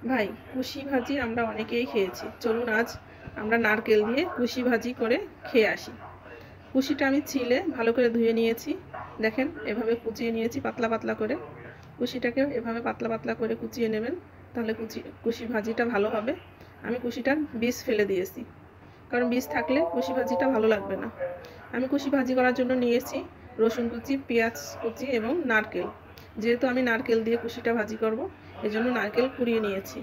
ভাই, কুশি ভাজি আমরা অনেকেই খেয়েছি। চলুন আজ আমরা নারকেল দিয়ে কুশি ভাজি করে খেয়ে আসি। কুশিটা আমি ছিলে ভালো করে ধুয়ে নিয়েছি। দেখেন এভাবে কুচিয়ে নিয়েছি পাতলা পাতলা করে। কুশিটাকে এভাবে পাতলা পাতলা করে কুচিয়ে নেবেন, তাহলে কুশি ভাজিটা ভালো হবে। আমি কুশিটার বীজ ফেলে দিয়েছি, কারণ বীজ থাকলে কুশি ভাজিটা ভালো লাগবে না। আমি কুশি ভাজি করার জন্য নিয়েছি রসুন কুচি, পেঁয়াজ কুচি এবং নারকেল। যেহেতু আমি নারকেল দিয়ে কুশিটা ভাজি করব, এজন্য নারকেল কুড়িয়ে নিয়েছি।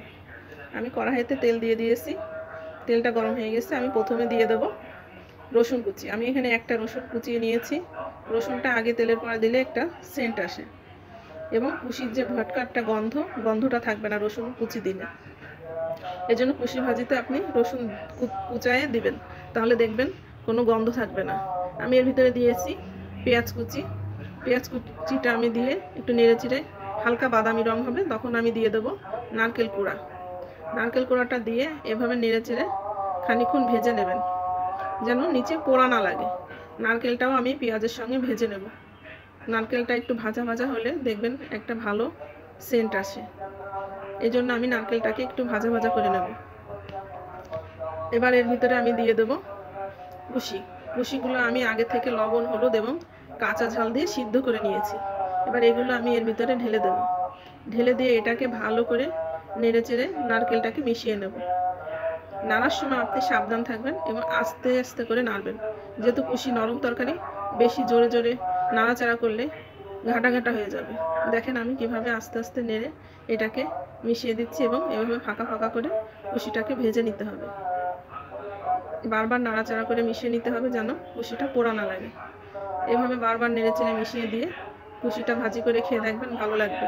আমি কড়াইতে তেল দিয়ে দিয়েছি, তেলটা গরম হয়ে গেছে। আমি প্রথমে দিয়ে দেব রসুন কুচি। আমি এখানে একটা রসুন কুচিয়ে নিয়েছি। রসুনটা আগে তেলের পরে দিলে একটা সেন্ট আসে এবং কুশির যে ভটকা একটা গন্ধটা থাকবে না রসুন কুচি দিলে। এজন্য কুশি ভাজিতে আপনি রসুন কুচায়ে দিবেন, তাহলে দেখবেন কোনো গন্ধ থাকবে না। আমি এর ভিতরে দিয়েছি পেঁয়াজ কুচি। পেঁয়াজ কুচিটা আমি দিয়ে একটু নেড়ে চিড়ে হালকা বাদামি রং হবে, তখন আমি দিয়ে দেবো নারকেল কুড়া। নারকেল কোড়াটা দিয়ে এভাবে নেড়ে চেড়ে খানিকক্ষণ ভেজে নেবেন, যেন নিচে পোড়া না লাগে। নারকেলটাও আমি পেঁয়াজের সঙ্গে ভেজে নেব। নারকেলটা একটু ভাজা ভাজা হলে দেখবেন একটা ভালো সেন্ট আসে। এই জন্য আমি নারকেলটাকে একটু ভাজা ভাজা করে নেব। এবার এর ভিতরে আমি দিয়ে দেব কুশিগুলো আমি আগে থেকে লবণ, হলুদ এবং কাঁচা ঝাল দিয়ে সিদ্ধ করে নিয়েছি। এবার এগুলো আমি এর ভিতরে ঢেলে দেব। ঢেলে দিয়ে এটাকে ভালো করে নেড়ে চেড়ে নারকেলটাকে মিশিয়ে নেব। নাড়ার সময় আপনি সাবধান থাকবেন এবং আস্তে আস্তে করে নাড়বেন, যেহেতু কুশি নরম তরকারি। বেশি জোরে জোরে নাড়াচাড়া করলে ঘাটা ঘাটা হয়ে যাবে। দেখেন আমি কিভাবে আস্তে আস্তে নেড়ে এটাকে মিশিয়ে দিচ্ছি এবং এভাবে ফাঁকা ফাঁকা করে কুশিটাকে ভেজে নিতে হবে। বারবার নাড়াচাড়া করে মিশিয়ে নিতে হবে, যেন কুশিটা পোড়া না লাগে। এভাবে বারবার নেড়ে চেড়ে মিশিয়ে দিয়ে কুশিটা ভাজি করে খেয়ে দেখবেন, ভালো লাগবে।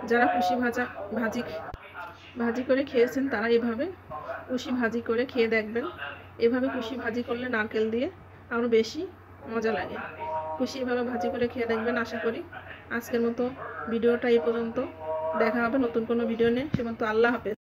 যারা কুশি ভাজি করে খেয়েছেন তারা এভাবে কুশি ভাজি করে খেয়ে দেখবেন। এভাবে কুশি ভাজি করলে নারকেল দিয়ে আরও বেশি মজা লাগে। কুশি এভাবে ভাজি করে খেয়ে দেখবেন আশা করি। আজকের মতো ভিডিওটা এই পর্যন্ত। দেখা হবে নতুন কোনো ভিডিও নিয়ে। সে মতো আল্লাহ হাফেজ।